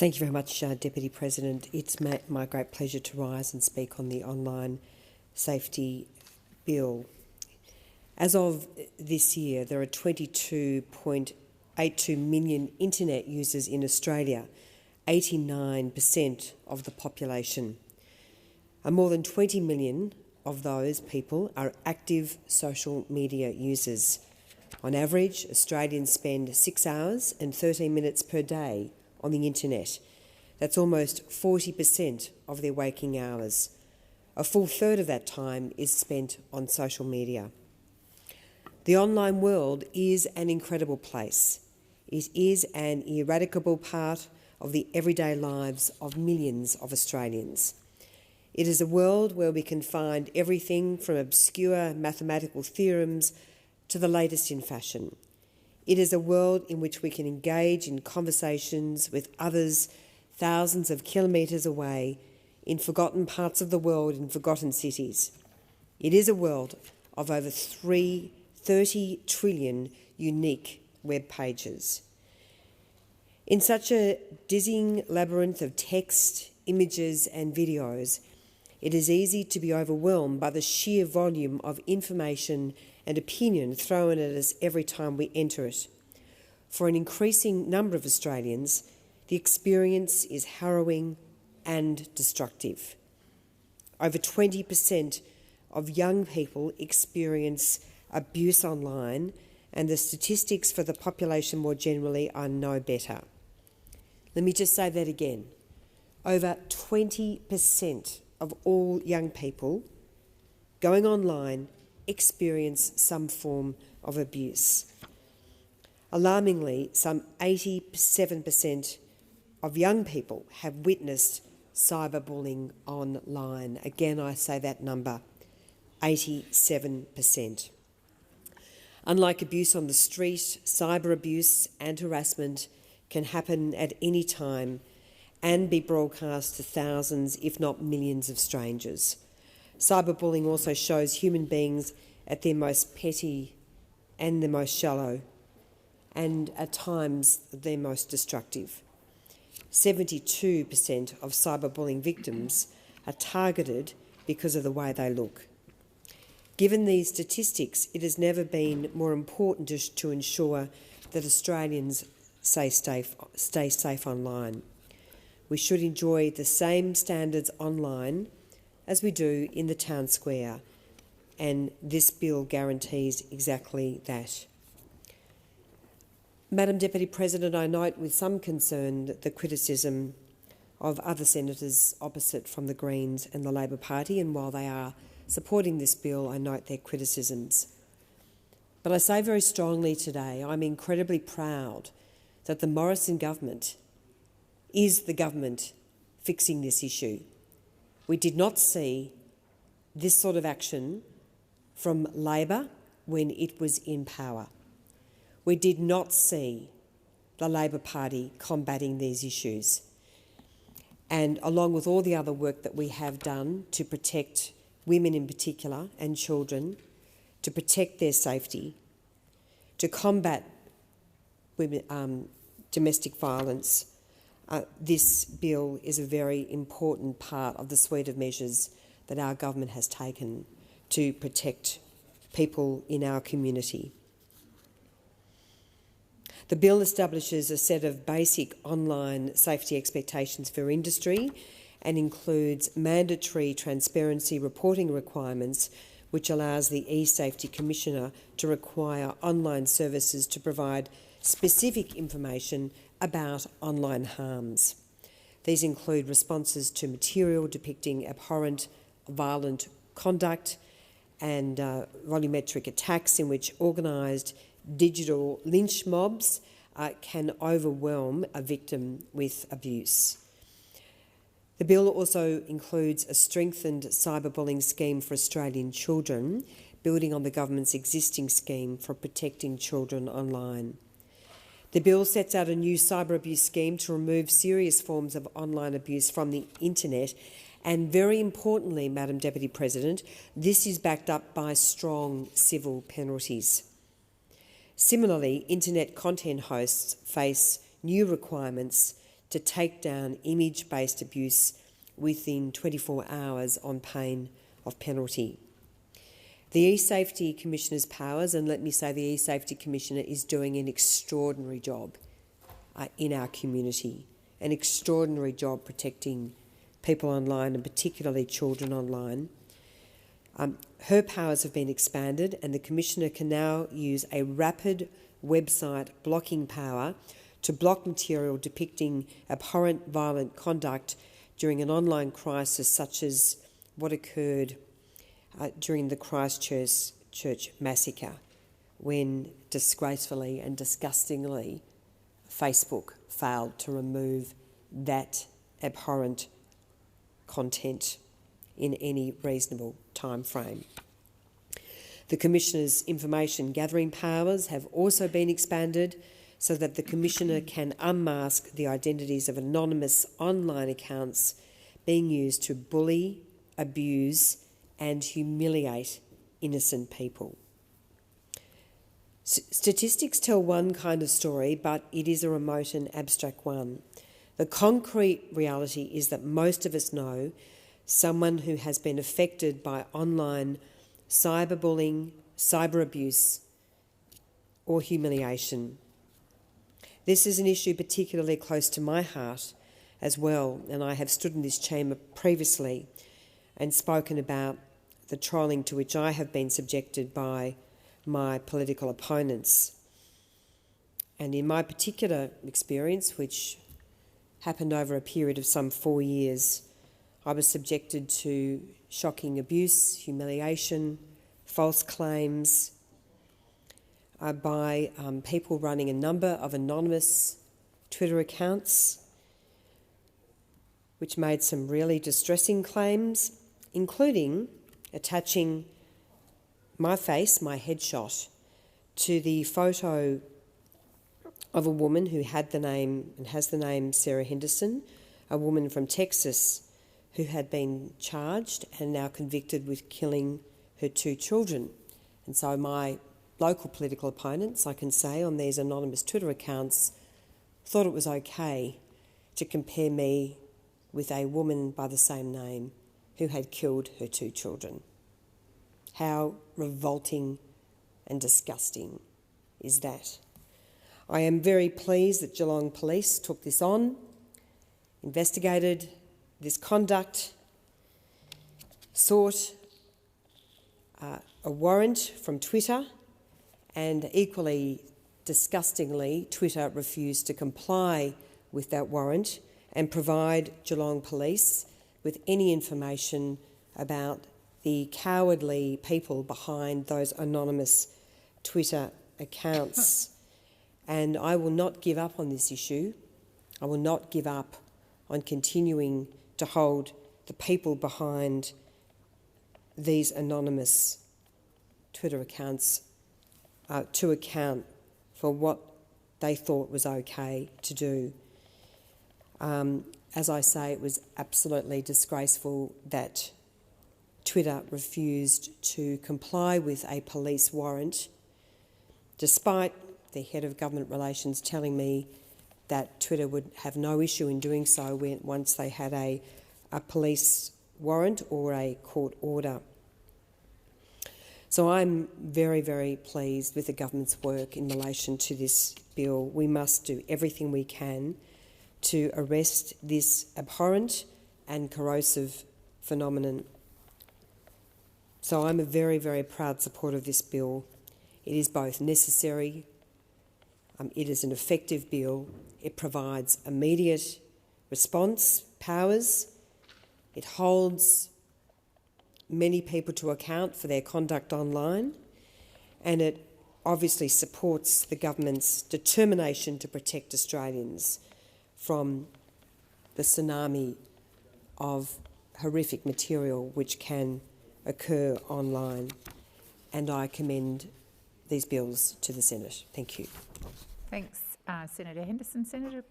Thank you very much, Deputy President. It's my great pleasure to rise and speak on the online safety bill. As of this year, there are 22.82 million internet users in Australia, 89% of the population. And more than 20 million of those people are active social media users. On average, Australians spend 6 hours and 13 minutes per day on the internet. That's almost 40% of their waking hours. A full third of that time is spent on social media. The online world is an incredible place. It is an ineradicable part of the everyday lives of millions of Australians. It is a world where we can find everything from obscure mathematical theorems to the latest in fashion. It is a world in which we can engage in conversations with others thousands of kilometres away in forgotten parts of the world, in forgotten cities. It is a world of over 30 trillion unique web pages. In such a dizzying labyrinth of text, images and videos, it is easy to be overwhelmed by the sheer volume of information and opinion thrown at us every time we enter it. For an increasing number of Australians, the experience is harrowing and destructive. Over 20% of young people experience abuse online, and the statistics for the population more generally are no better. Let me just say that again. Over 20% of all young people going online experience some form of abuse. Alarmingly, some 87% of young people have witnessed cyberbullying online. Again, I say that number, 87%. Unlike abuse on the street, cyber abuse and harassment can happen at any time and be broadcast to thousands, if not millions, of strangers. Cyberbullying also shows human beings at their most petty and their most shallow, and at times their most destructive. 72% of cyberbullying victims are targeted because of the way they look. Given these statistics, it has never been more important to ensure that Australians stay safe online. We should enjoy the same standards online as we do in the town square, and this bill guarantees exactly that. Madam Deputy President, I note with some concern the criticism of other senators opposite from the Greens and the Labor Party, and while they are supporting this bill, I note their criticisms. But I say very strongly today, I'm incredibly proud that the Morrison government is the government fixing this issue. We did not see this sort of action from Labor when it was in power. We did not see the Labor Party combating these issues. And along with all the other work that we have done to protect women in particular and children, to protect their safety, to combat women, domestic violence, this bill is a very important part of the suite of measures that our government has taken to protect people in our community. The bill establishes a set of basic online safety expectations for industry and includes mandatory transparency reporting requirements, which allows the e-Safety Commissioner to require online services to provide specific information about online harms. These include responses to material depicting abhorrent, violent conduct and volumetric attacks in which organised digital lynch mobs can overwhelm a victim with abuse. The bill also includes a strengthened cyberbullying scheme for Australian children, building on the government's existing scheme for protecting children online. The bill sets out a new cyber abuse scheme to remove serious forms of online abuse from the internet, and very importantly, Madam Deputy President, this is backed up by strong civil penalties. Similarly, internet content hosts face new requirements to take down image-based abuse within 24 hours on pain of penalty. The E-Safety Commissioner's powers, and let me say the E-Safety Commissioner is doing an extraordinary job in our community, an extraordinary job protecting people online and particularly children online. Her powers have been expanded and the Commissioner can now use a rapid website blocking power to block material depicting abhorrent violent conduct during an online crisis such as what occurred during the Christchurch massacre, when disgracefully and disgustingly Facebook failed to remove that abhorrent content in any reasonable time frame. The Commissioner's information gathering powers have also been expanded so that the Commissioner can unmask the identities of anonymous online accounts being used to bully, abuse and humiliate innocent people. Statistics tell one kind of story, but it is a remote and abstract one. The concrete reality is that most of us know someone who has been affected by online cyberbullying, cyber abuse or humiliation. This is an issue particularly close to my heart as well, and I have stood in this chamber previously and spoken about the trolling to which I have been subjected by my political opponents. And in my particular experience, which happened over a period of some 4 years, I was subjected to shocking abuse, humiliation, false claims by people running a number of anonymous Twitter accounts, which made some really distressing claims, including attaching my face, my headshot, to the photo of a woman who had the name and has the name Sarah Henderson, a woman from Texas who had been charged and now convicted with killing her 2 children. And so my local political opponents, I can say, on these anonymous Twitter accounts, thought it was okay to compare me with a woman by the same name who had killed her 2 children. How revolting and disgusting is that? I am very pleased that Geelong Police took this on, investigated this conduct, sought a warrant from Twitter, and equally disgustingly, Twitter refused to comply with that warrant and provide Geelong Police with any information about the cowardly people behind those anonymous Twitter accounts. And I will not give up on this issue. I will not give up on continuing to hold the people behind these anonymous Twitter accounts to account for what they thought was okay to do. As I say, it was absolutely disgraceful that Twitter refused to comply with a police warrant, despite the head of government relations telling me that Twitter would have no issue in doing so once they had a police warrant or a court order. So I'm very, very pleased with the government's work in relation to this bill. We must do everything we can to arrest this abhorrent and corrosive phenomenon. So I'm a very, very proud supporter of this bill. It is both necessary, it is an effective bill, it provides immediate response powers, it holds many people to account for their conduct online, and it obviously supports the government's determination to protect Australians from the tsunami of horrific material which can occur online. And I commend these bills to the Senate. Thank you. Thanks, Senator Henderson. Senator